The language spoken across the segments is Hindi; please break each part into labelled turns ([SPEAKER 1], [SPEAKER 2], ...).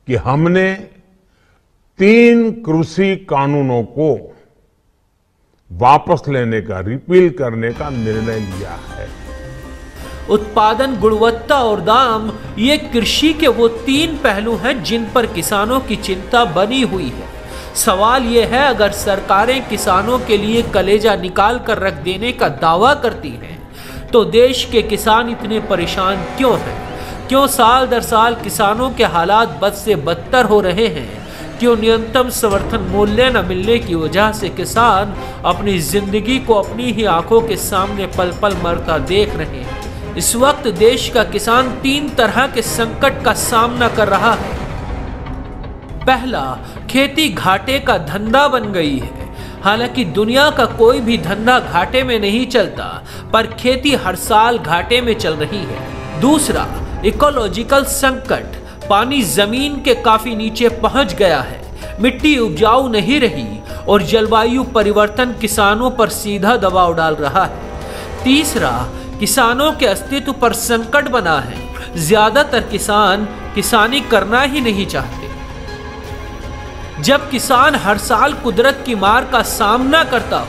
[SPEAKER 1] कि हमने 3 कृषि कानूनों को वापस लेने का, रिपील करने का निर्णय लिया है।
[SPEAKER 2] उत्पादन, गुणवत्ता और दाम, ये कृषि के वो 3 पहलू हैं जिन पर किसानों की चिंता बनी हुई है। सवाल ये है, अगर सरकारें किसानों के लिए कलेजा निकाल कर रख देने का दावा करती हैं, तो देश के किसान इतने परेशान क्यों हैं? क्यों साल दर साल किसानों के हालात बद से बदतर हो रहे हैं? क्यों न्यूनतम समर्थन मूल्य न मिलने की वजह से किसान अपनी जिंदगी को अपनी ही आंखों के सामने पल पल मरता देख रहे हैं? इस वक्त देश का किसान 3 तरह के संकट का सामना कर रहा है। पहला, खेती घाटे का धंधा बन गई है। हालांकि दुनिया का कोई भी धंधा घाटे में नहीं चलता, पर खेती हर साल घाटे में चल रही है। दूसरा, इकोलॉजिकल संकट, पानी जमीन के काफी नीचे पहुंच गया है, मिट्टी उपजाऊ नहीं रही और जलवायु परिवर्तन किसानों पर सीधा दबाव डाल रहा है। तीसरा, किसानों के अस्तित्व पर संकट बना है। ज्यादातर किसान किसानी करना ही नहीं चाहते। जब किसान हर साल कुदरत की मार का सामना करता हो,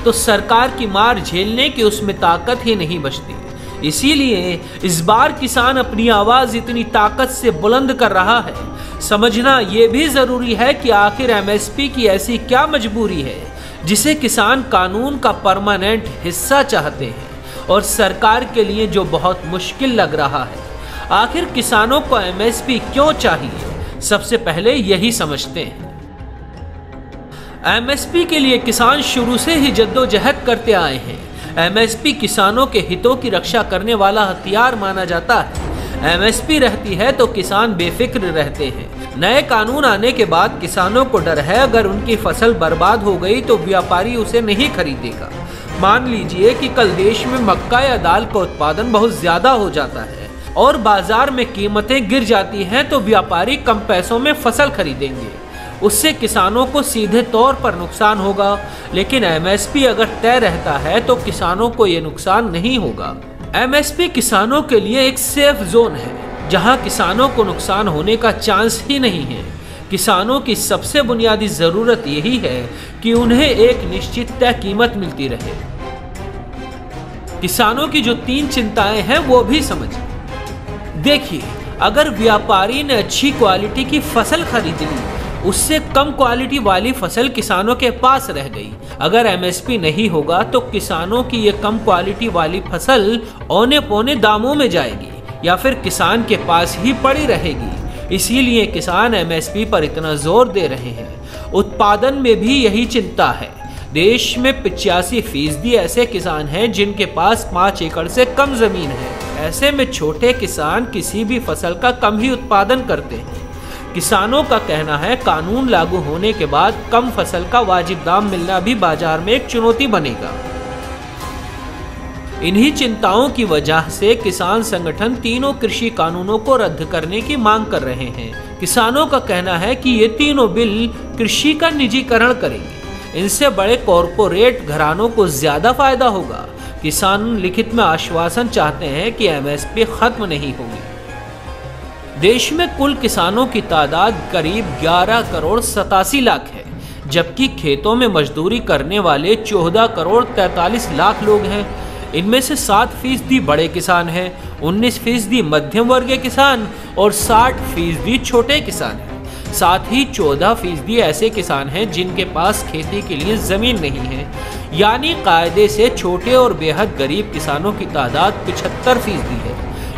[SPEAKER 2] तो सरकार की मार झेलने की उसमें ताकत ही नहीं बचती। इसीलिए इस बार किसान अपनी आवाज इतनी ताकत से बुलंद कर रहा है। समझना यह भी जरूरी है कि आखिर एमएसपी की ऐसी क्या मजबूरी है जिसे किसान कानून का परमानेंट हिस्सा चाहते हैं, और सरकार के लिए जो बहुत मुश्किल लग रहा है। आखिर किसानों को एमएसपी क्यों चाहिए, सबसे पहले यही समझते हैं। एमएसपी के लिए किसान शुरू से ही जद्दोजहद करते आए हैं। एमएसपी किसानों के हितों की रक्षा करने वाला हथियार माना जाता है। एमएसपी रहती है तो किसान बेफिक्र रहते हैं। नए कानून आने के बाद किसानों को डर है, अगर उनकी फसल बर्बाद हो गई तो व्यापारी उसे नहीं खरीदेगा। मान लीजिए कि कल देश में मक्का या दाल का उत्पादन बहुत ज्यादा हो जाता है और बाजार में कीमतें गिर जाती हैं, तो व्यापारी कम पैसों में फसल खरीदेंगे। उससे किसानों को सीधे तौर पर नुकसान होगा, लेकिन एमएसपी अगर तय रहता है तो किसानों को ये नुकसान नहीं होगा। एमएसपी किसानों के लिए एक सेफ जोन है, जहां किसानों को नुकसान होने का चांस ही नहीं है। किसानों की सबसे बुनियादी जरूरत यही है कि उन्हें एक निश्चित तय कीमत मिलती रहे। किसानों की जो 3 चिंताएं हैं वो भी समझिए। देखिए, अगर व्यापारी ने अच्छी क्वालिटी की फसल खरीद ली, उससे कम क्वालिटी वाली फसल किसानों के पास रह गई। अगर एमएसपी नहीं होगा तो किसानों की ये कम क्वालिटी वाली फसल औने पौने दामों में जाएगी या फिर किसान के पास ही पड़ी रहेगी। इसीलिए किसान एमएसपी पर इतना जोर दे रहे हैं। उत्पादन में भी यही चिंता है। देश में 85% ऐसे किसान हैं जिनके पास 5 एकड़ से कम जमीन है। ऐसे में छोटे किसान किसी भी फसल का कम ही उत्पादन करते हैं। किसानों का कहना है, कानून लागू होने के बाद कम फसल का वाजिब दाम मिलना भी बाजार में एक चुनौती बनेगा। इन्हीं चिंताओं की वजह से किसान संगठन तीनों कृषि कानूनों को रद्द करने की मांग कर रहे हैं। किसानों का कहना है कि ये तीनों बिल कृषि का निजीकरण करेंगे। इनसे बड़े कॉरपोरेट घरानों को ज्यादा फायदा होगा। किसान लिखित में आश्वासन चाहते हैं कि एमएसपी खत्म नहीं होगी। देश में कुल किसानों की तादाद करीब 11 करोड़ 87 लाख है, जबकि खेतों में मजदूरी करने वाले 14 करोड़ 43 लाख लोग हैं। इनमें से 7% बड़े किसान हैं, 19% मध्यम वर्गीय किसान और 60% छोटे किसान हैं। साथ ही 14% ऐसे किसान हैं जिनके पास खेती के लिए जमीन नहीं है। यानी कायदे से छोटे और बेहद गरीब किसानों की तादाद 75% है।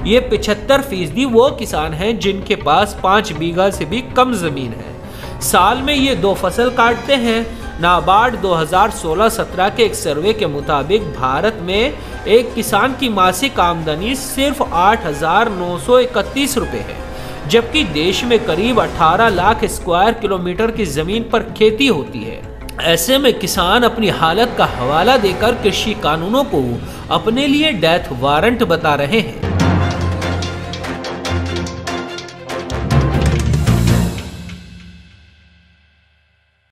[SPEAKER 2] ये 75% वो किसान हैं जिनके पास 5 बीघा से भी कम जमीन है। साल में ये 2 फसल काटते हैं। नाबार्ड 2016-17 के एक सर्वे के मुताबिक भारत में एक किसान की मासिक आमदनी सिर्फ 8,931 रुपये है, जबकि देश में करीब 18 लाख स्क्वायर किलोमीटर की जमीन पर खेती होती है। ऐसे में किसान अपनी हालत का हवाला देकर कृषि कानूनों को अपने लिए डेथ वारंट बता रहे हैं।